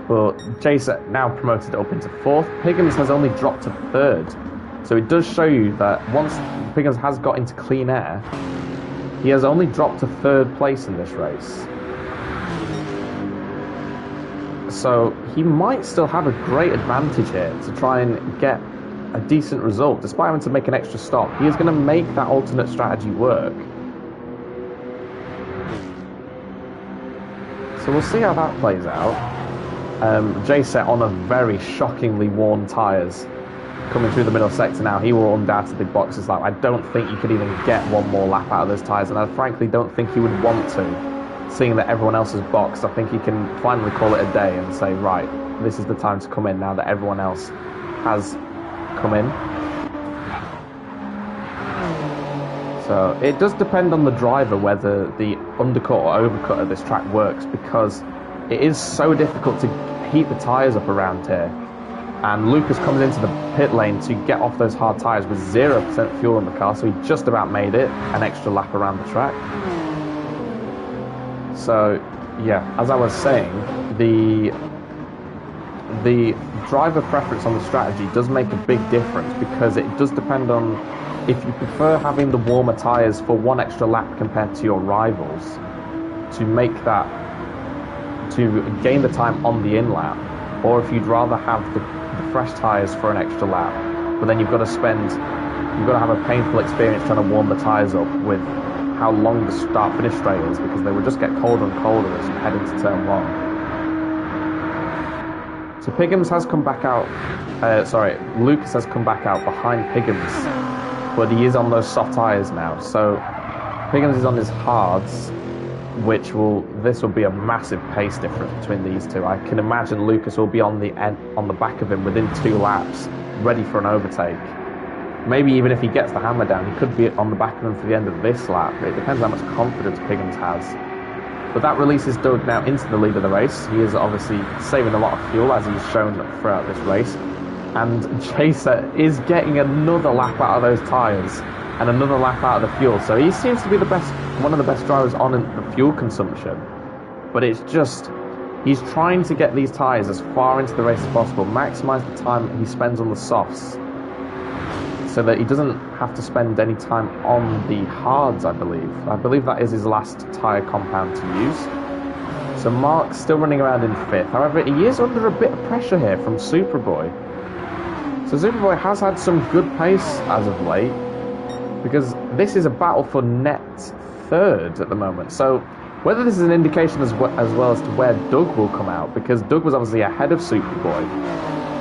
But Jason now promoted up into 4th. Piggins has only dropped to 3rd. So it does show you that once Piggins has got into clean air, he has only dropped to 3rd place in this race. So he might still have a great advantage here to try and get a decent result. Despite having to make an extra stop, he is going to make that alternate strategy work. So we'll see how that plays out. Jay set on a very shockingly worn tyres coming through the middle sector now. He will undoubtedly box his lap. I don't think you could even get one more lap out of those tyres, and I frankly don't think he would want to, seeing that everyone else is boxed. I think he can finally call it a day and say, right, this is the time to come in now that everyone else has come in. So it does depend on the driver whether the undercut or overcut of this track works, because it is so difficult to heat the tyres up around here. And Lucas comes into the pit lane to get off those hard tyres with 0% fuel in the car, so he just about made it an extra lap around the track. So yeah, as I was saying, the driver preference on the strategy does make a big difference, because it does depend on if you prefer having the warmer tyres for one extra lap compared to your rivals to make that, to gain the time on the in-lap, or if you'd rather have the fresh tyres for an extra lap, but then you've got to have a painful experience trying to warm the tyres up with how long the start-finish straight is, because they will just get colder and colder as you head into turn 1. So Piggins has come back out, Lucas has come back out behind Piggins, but he is on those soft tyres now. So Piggins is on his hards, this will be a massive pace difference between these two. I can imagine Lucas will be on the back of him within 2 laps, ready for an overtake. Maybe even if he gets the hammer down, he could be on the back of him for the end of this lap. It depends how much confidence Piggins has. But that releases Doug now into the lead of the race. He is obviously saving a lot of fuel, as he's shown throughout this race. And Chaser is getting another lap out of those tyres and another lap out of the fuel. So he seems to be one of the best drivers on the fuel consumption. But it's just, he's trying to get these tyres as far into the race as possible, maximise the time he spends on the softs, so that he doesn't have to spend any time on the hards, I believe. I believe that is his last tyre compound to use. So Mark's still running around in 5th. However, he is under a bit of pressure here from Superboy. So Superboy has had some good pace as of late, because this is a battle for net 3rd at the moment. So whether this is an indication as well as to where Doug will come out, because Doug was obviously ahead of Superboy.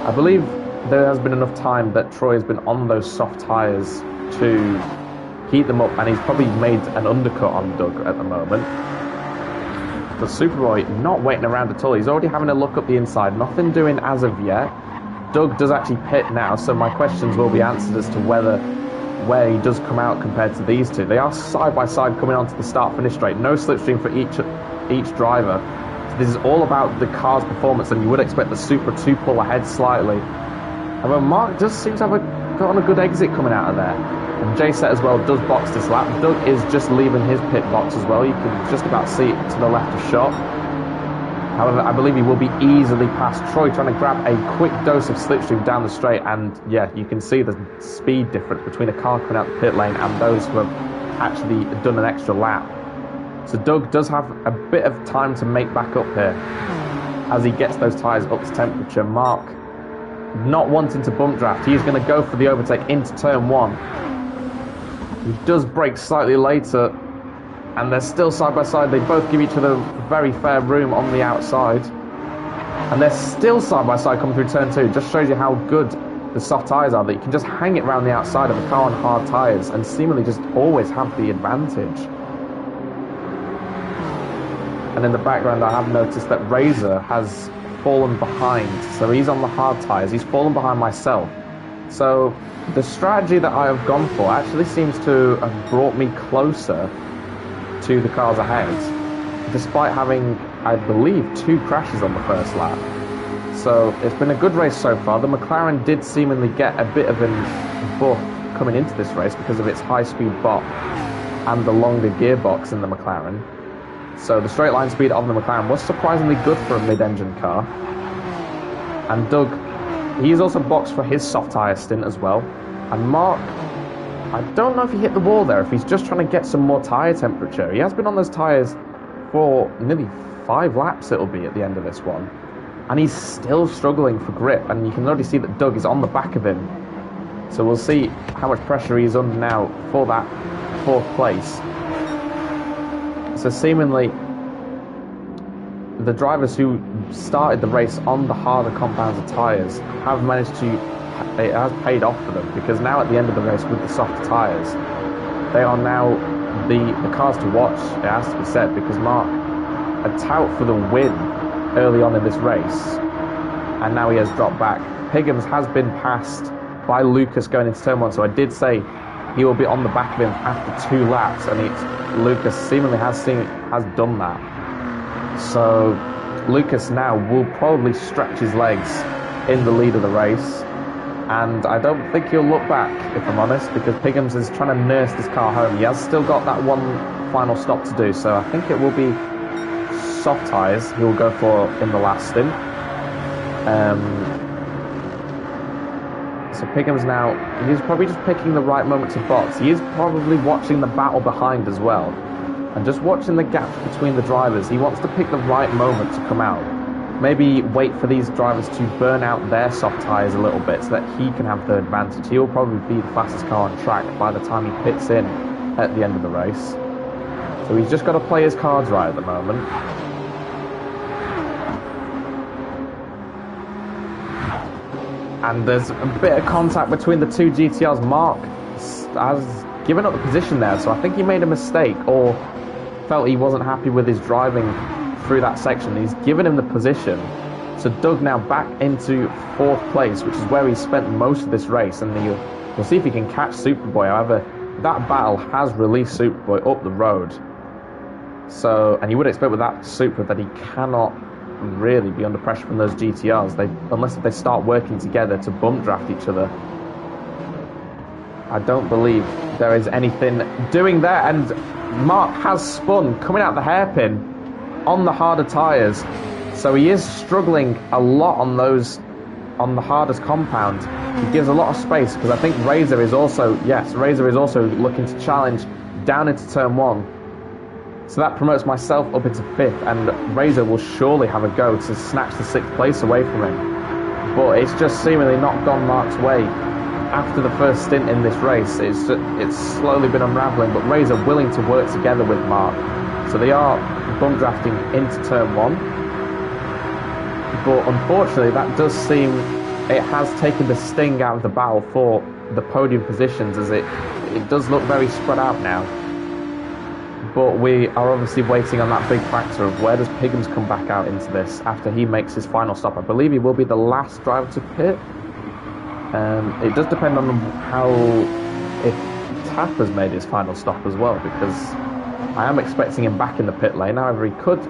I believe there has been enough time that Troy has been on those soft tyres to heat them up, and he's probably made an undercut on Doug at the moment. The Superboy not waiting around at all. He's already having a look up the inside. Nothing doing as of yet. Doug does actually pit now, so my questions will be answered as to where he does come out compared to these two. They are side by side coming onto the start-finish straight. No slipstream for each driver. So this is all about the car's performance, and you would expect the Supra to pull ahead slightly. However, Mark does seem to have got a good exit coming out of there. And J-Set as well does box this lap. Doug is just leaving his pit box as well. You can just about see it to the left of shot. However, I believe he will be easily past Troy, trying to grab a quick dose of slipstream down the straight. And yeah, you can see the speed difference between a car coming out the pit lane and those who have actually done an extra lap. So Doug does have a bit of time to make back up here as he gets those tyres up to temperature. Mark not wanting to bump draft. He's going to go for the overtake into turn one. He does brake slightly later, and they're still side by side. They both give each other very fair room on the outside, and they're still side by side coming through turn two. Just shows you how good the soft tyres are, that you can just hang it around the outside of a car on hard tyres and seemingly just always have the advantage. And in the background I have noticed that Razor has fallen behind, so he's on the hard tyres. He's fallen behind myself. So the strategy that I have gone for actually seems to have brought me closer to the cars ahead, despite having, I believe, 2 crashes on the first lap. So it's been a good race so far. The McLaren did seemingly get a bit of a buff coming into this race because of its high-speed bot and the longer gearbox in the McLaren. So the straight line speed of the McLaren was surprisingly good for a mid-engine car. And Doug, he's also boxed for his soft tyre stint as well. And Mark, I don't know if he hit the wall there, if he's just trying to get some more tyre temperature. He has been on those tyres for nearly 5 laps it'll be at the end of this one. And he's still struggling for grip, and you can already see that Doug is on the back of him. So we'll see how much pressure he's under now for that 4th place. So seemingly, the drivers who started the race on the harder compounds of tyres have managed to, it has paid off for them, because now at the end of the race with the softer tyres, they are now the cars to watch, it has to be said, because Mark, a tout for the win early on in this race, and now he has dropped back. Piggins has been passed by Lucas going into turn 1, so I did say he will be on the back of him after 2 laps, and Lucas seemingly has done that. So Lucas now will probably stretch his legs in the lead of the race, and I don't think he'll look back, if I'm honest, because Piggins is trying to nurse this car home. He has still got that one final stop to do, so I think it will be soft tyres he will go for in the last stint. So Piggins now, he's probably just picking the right moment to box. He is probably watching the battle behind as well, and just watching the gaps between the drivers. He wants to pick the right moment to come out. Maybe wait for these drivers to burn out their soft tyres a little bit so that he can have the advantage. He will probably be the fastest car on track by the time he pits in at the end of the race. So he's just got to play his cards right at the moment. And there's a bit of contact between the 2 GTRs. Mark has given up the position there, so I think he made a mistake or felt he wasn't happy with his driving through that section. He's given him the position. So Doug now back into 4th place, which is where he spent most of this race, and we'll see if he can catch Superboy. However, that battle has released Superboy up the road. So, and you would expect with that Supra that he cannot really be under pressure from those GTRs, unless they start working together to bump draft each other. I don't believe there is anything doing there, and Mark has spun coming out the hairpin on the harder tyres, so he is struggling a lot on the hardest compound. He gives a lot of space, because I think Razor is also looking to challenge down into turn 1. So that promotes myself up into 5th, and Razor will surely have a go to snatch the 6th place away from him. But it's just seemingly not gone Mark's way. After the first stint in this race, it's slowly been unravelling, but Razor willing to work together with Mark. So they are bump drafting into turn 1. But unfortunately, that does seem, it has taken the sting out of the battle for the podium positions, as it does look very spread out now. But we are obviously waiting on that big factor of where does Piggins come back out into this after he makes his final stop. I believe he will be the last driver to pit. It does depend on if Taff has made his final stop as well, because I am expecting him back in the pit lane. However, he could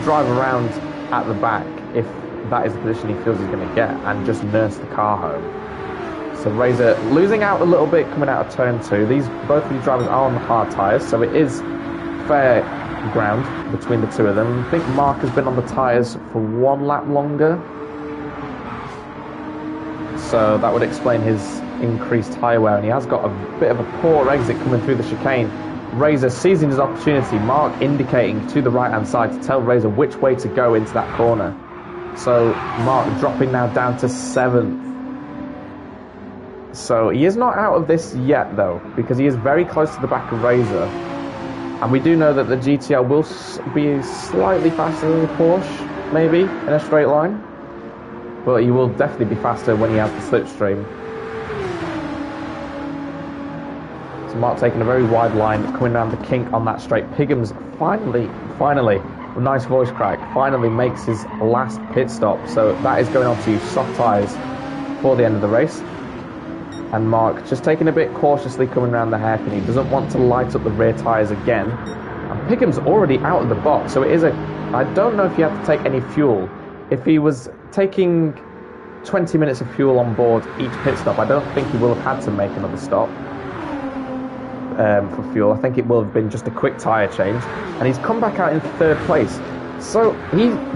drive around at the back if that is the position he feels he's going to get and just nurse the car home. So Razor losing out a little bit coming out of turn 2. Both of these drivers are on the hard tyres, so it is fair ground between the two of them. I think Mark has been on the tyres for 1 lap longer, so that would explain his increased tyre wear, and he has got a bit of a poor exit coming through the chicane. Razor seizing his opportunity, Mark indicating to the right hand side to tell Razor which way to go into that corner. So Mark dropping now down to 7th. So he is not out of this yet though, because he is very close to the back of Razor, and we do know that the GTR will be slightly faster than the Porsche, maybe in a straight line, but he will definitely be faster when he has the slipstream. So Mark taking a very wide line, coming around the kink on that straight. Piggins finally, nice voice crack, finally makes his last pit stop. So that is going on to soft tyres for the end of the race. And Mark just taking a bit cautiously coming around the hairpin. He doesn't want to light up the rear tyres again. And Piggins already out of the box, so it is I don't know if he had to take any fuel. If he was taking 20 minutes of fuel on board each pit stop, I don't think he will have had to make another stop for fuel. I think it will have been just a quick tyre change. And he's come back out in 3rd place. So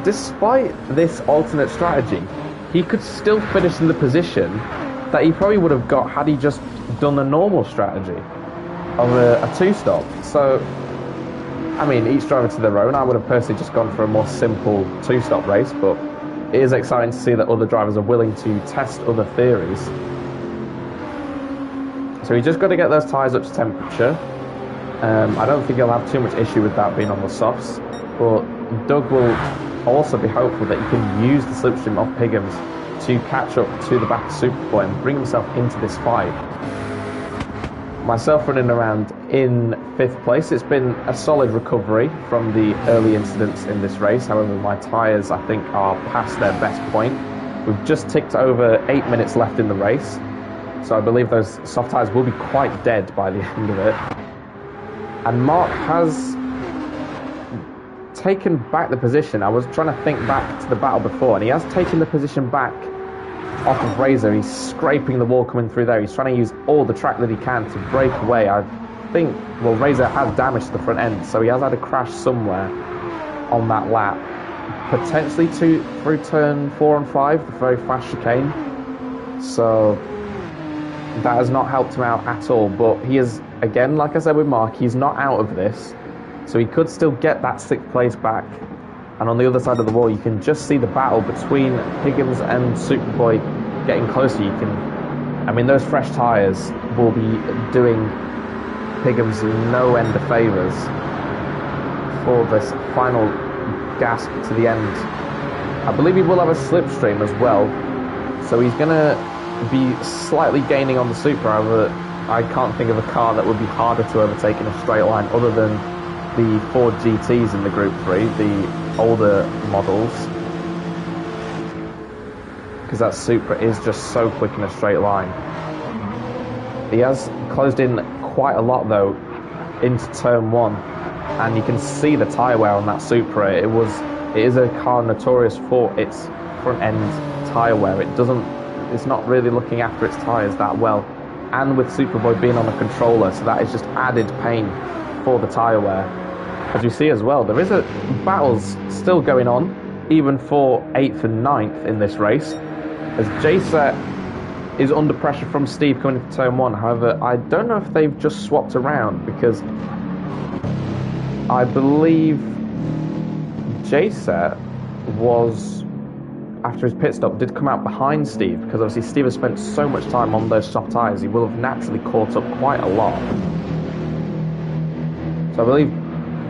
despite this alternate strategy, he could still finish in the position that he probably would have got had he just done a normal strategy of a 2-stop. So, I mean, each driver to their own. I would have personally just gone for a more simple 2-stop race, but it is exciting to see that other drivers are willing to test other theories. So he's just got to get those tyres up to temperature. I don't think he'll have too much issue with that being on the softs, but Doug will also be hopeful that he can use the slipstream of Piggins to catch up to the back of Superboy and bring himself into this fight. Myself running around in 5th place. It's been a solid recovery from the early incidents in this race. However, my tyres, I think, are past their best point. We've just ticked over 8 minutes left in the race, so I believe those soft tyres will be quite dead by the end of it. And Mark has taken back the position. I was trying to think back to the battle before, and he has taken the position back off of Razor. He's scraping the wall coming through there. He's trying to use all the track that he can to break away. I think, well, Razor has damaged the front end, so he has had a crash somewhere on that lap. Potentially through turn 4 and 5, the very fast chicane. So that has not helped him out at all. But he is, again, like I said with Mark, he's not out of this. So he could still get that 6th place back. And on the other side of the wall, you can just see the battle between Piggins and Superboy getting closer. I mean, those fresh tyres will be doing Piggins no end of favours for this final gasp to the end. I believe he will have a slipstream as well, so he's going to be slightly gaining on the Supra. However, I can't think of a car that would be harder to overtake in a straight line other than the Ford GTs in the Group 3, the older models, because that Supra is just so quick in a straight line. He has closed in quite a lot though into turn 1, and you can see the tyre wear on that Supra. It is a car notorious for its front end tyre wear. It's not really looking after its tyres that well, and with Superboy being on a controller, so that is just added pain for the tyre wear. As you see as well, there is battles still going on, even for 8th and 9th in this race, as J-Set is under pressure from Steve coming into turn 1. However, I don't know if they've just swapped around, because I believe J-Set was, after his pit stop, did come out behind Steve, because obviously Steve has spent so much time on those soft tyres, he will have naturally caught up quite a lot. So I believe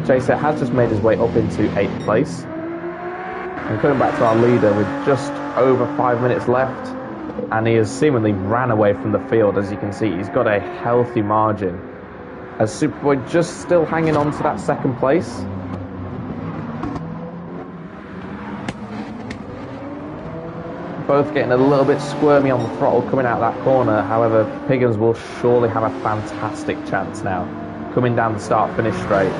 J-Set has just made his way up into 8th place. And coming back to our leader with just over 5 minutes left, and he has seemingly ran away from the field. As you can see, he's got a healthy margin As Superboy just still hanging on to that second place. Both getting a little bit squirmy on the throttle coming out of that corner. However, Piggins will surely have a fantastic chance now, coming down the start-finish straight.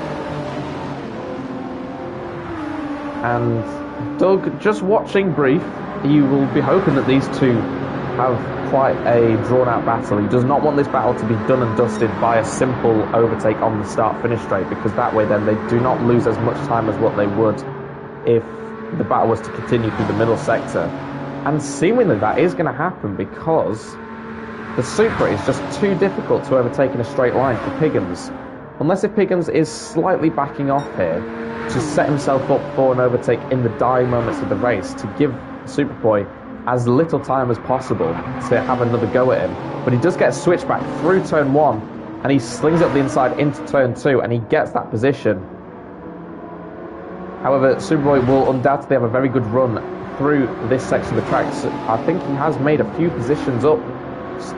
And Doug, just watching brief, you will be hoping that these two have quite a drawn-out battle. He does not want this battle to be done and dusted by a simple overtake on the start-finish straight, because that way then they do not lose as much time as what they would if the battle was to continue through the middle sector. And seemingly that is going to happen, because the Supra is just too difficult to overtake in a straight line for Piggins. Unless if Piggins is slightly backing off here to set himself up for an overtake in the dying moments of the race, to give Superboy as little time as possible to have another go at him. But he does get a switchback through turn 1, and he slings up the inside into turn 2, and he gets that position. However, Superboy will undoubtedly have a very good run through this section of the track. So I think he has made a few positions up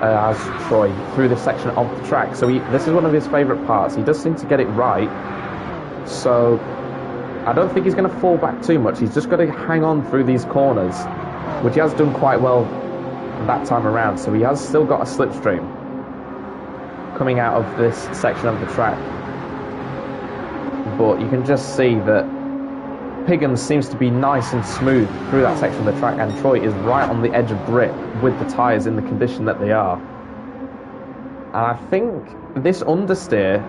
as Troy through this section of the track. So this is one of his favourite parts. He does seem to get it right. So I don't think he's going to fall back too much. He's just got to hang on through these corners, which he has done quite well that time around. So he has still got a slipstream coming out of this section of the track. But you can just see that Piggins seems to be nice and smooth through that section of the track, and Troy is right on the edge of grip with the tyres in the condition that they are. And I think this understeer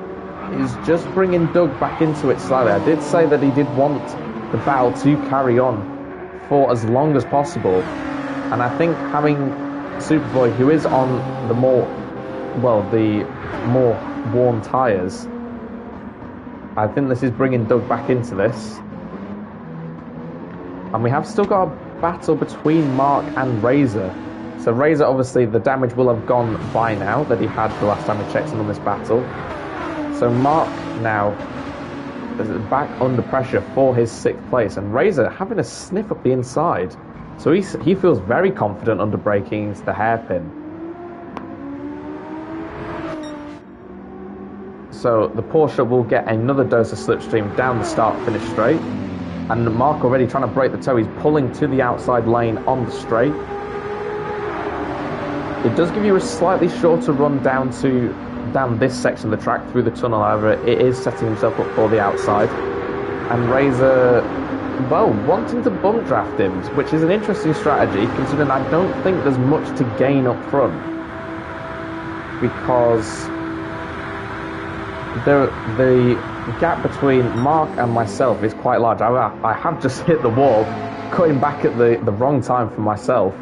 is just bringing Doug back into it slightly. I did say that he did want the battle to carry on for as long as possible, and I think having Superboy, who is on the more worn tyres, I think this is bringing Doug back into this. And we have still got a battle between Mark and Razor. So Razor, obviously, the damage will have gone by now that he had the last time we checked in on this battle. So Mark now is back under pressure for his 6th place. And Razor having a sniff up the inside. So he feels very confident under braking into the hairpin. So the Porsche will get another dose of slipstream down the start-finish straight. And Mark already trying to break the toe. He's pulling to the outside lane on the straight. It does give you a slightly shorter run down this section of the track through the tunnel. However, it is setting himself up for the outside. And Razor, well, wanting to bump draft him, which is an interesting strategy, considering I don't think there's much to gain up front. Because the gap between Mark and myself is quite large. I have just hit the wall, cutting back at the wrong time for myself.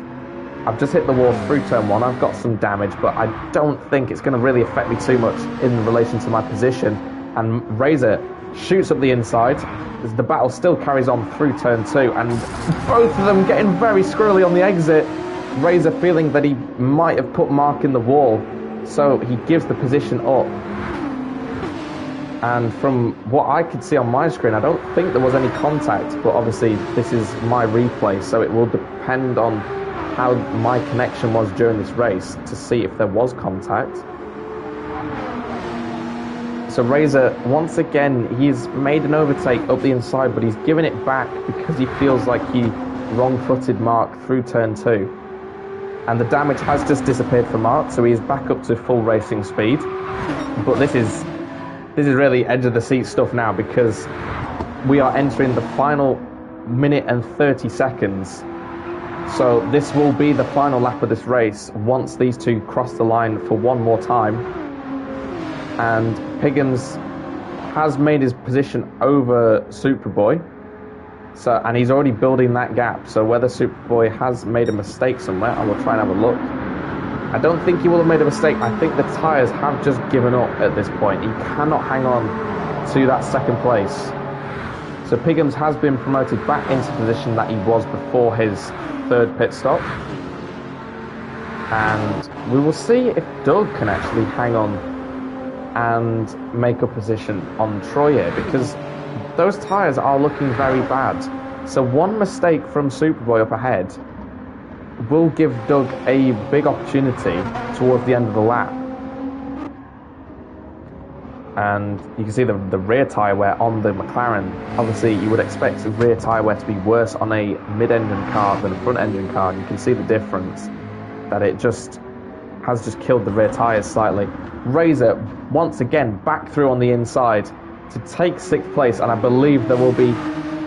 I've just hit the wall through turn 1. I've got some damage, but I don't think it's going to really affect me too much in relation to my position. And Razor shoots up the inside. The battle still carries on through turn 2, and both of them getting very squirrely on the exit. Razor feeling that he might have put Mark in the wall, so he gives the position up. And from what I could see on my screen, I don't think there was any contact, but obviously this is my replay, so it will depend on how my connection was during this race to see if there was contact. So Razor, once again, he's made an overtake up the inside, but he's given it back because he feels like he wrong-footed Mark through turn 2. And the damage has just disappeared for Mark, so he is back up to full racing speed. But this is really edge of the seat stuff now, because we are entering the final minute and 30 seconds. So this will be the final lap of this race once these two cross the line for one more time. And Piggins has made his position over Superboy. And he's already building that gap. So whether Superboy has made a mistake somewhere, I will try and have a look. I don't think he will have made a mistake. I think the tyres have just given up at this point. He cannot hang on to that second place. So Piggins has been promoted back into the position that he was before his 3rd pit stop. And we will see if Doug can actually hang on and make a position on Troy here, because those tyres are looking very bad. So one mistake from Superboy up ahead will give Doug a big opportunity towards the end of the lap. and you can see the rear tyre wear on the McLaren. Obviously, you would expect the rear tyre wear to be worse on a mid-engine car than a front-engine car, and you can see the difference, that it just has just killed the rear tyres slightly. Razor, once again, back through on the inside to take 6th place, and I believe there will be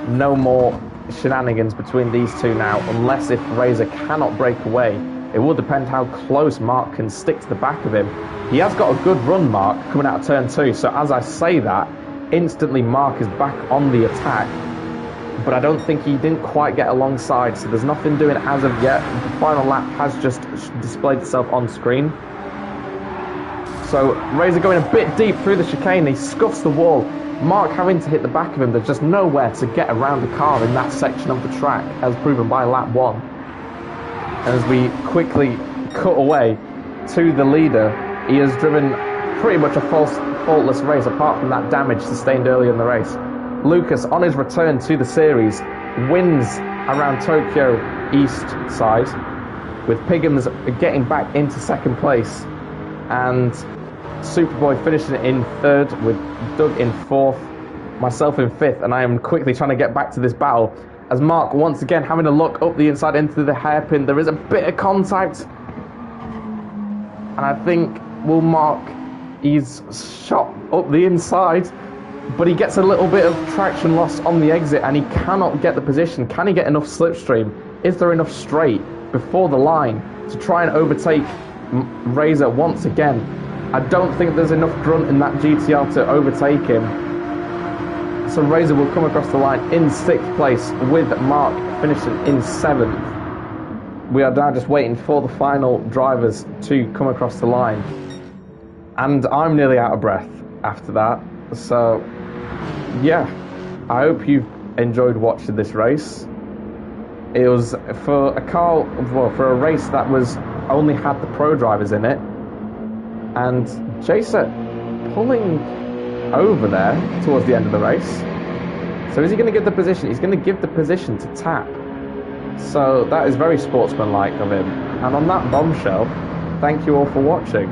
no more shenanigans between these two now, unless if Razor cannot break away. It will depend how close Mark can stick to the back of him. He has got a good run, Mark, coming out of turn 2, so as I say that, instantly Mark is back on the attack, but I don't think he didn't quite get alongside, so there's nothing doing as of yet. The final lap has just displayed itself on screen. So Razor going a bit deep through the chicane, he scuffs the wall. Mark having to hit the back of him, there's just nowhere to get around the car in that section of the track, as proven by lap 1. And as we quickly cut away to the leader, he has driven pretty much a faultless race, apart from that damage sustained earlier in the race. Lucas, on his return to the series, wins around Tokyo East side, with Piggins getting back into 2nd place, and Superboy finishing in 3rd, with Doug in 4th, myself in 5th, and I am quickly trying to get back to this battle, as Mark once again having a look up the inside into the hairpin. There is a bit of contact, and I think Mark, he's shot up the inside, but he gets a little bit of traction loss on the exit, and he cannot get the position. Can he get enough slipstream? Is there enough straight before the line to try and overtake Razor once again? I don't think there's enough grunt in that GTR to overtake him. So Razor will come across the line in 6th place, with Mark finishing in 7th. We are now just waiting for the final drivers to come across the line. And I'm nearly out of breath after that. So, yeah, I hope you've enjoyed watching this race. It was for a car, well, for a race that was only had the pro drivers in it. And Jacer pulling over there towards the end of the race. So is he going to give the position? He's going to give the position to Tap. So that is very sportsmanlike of him. And on that bombshell, thank you all for watching.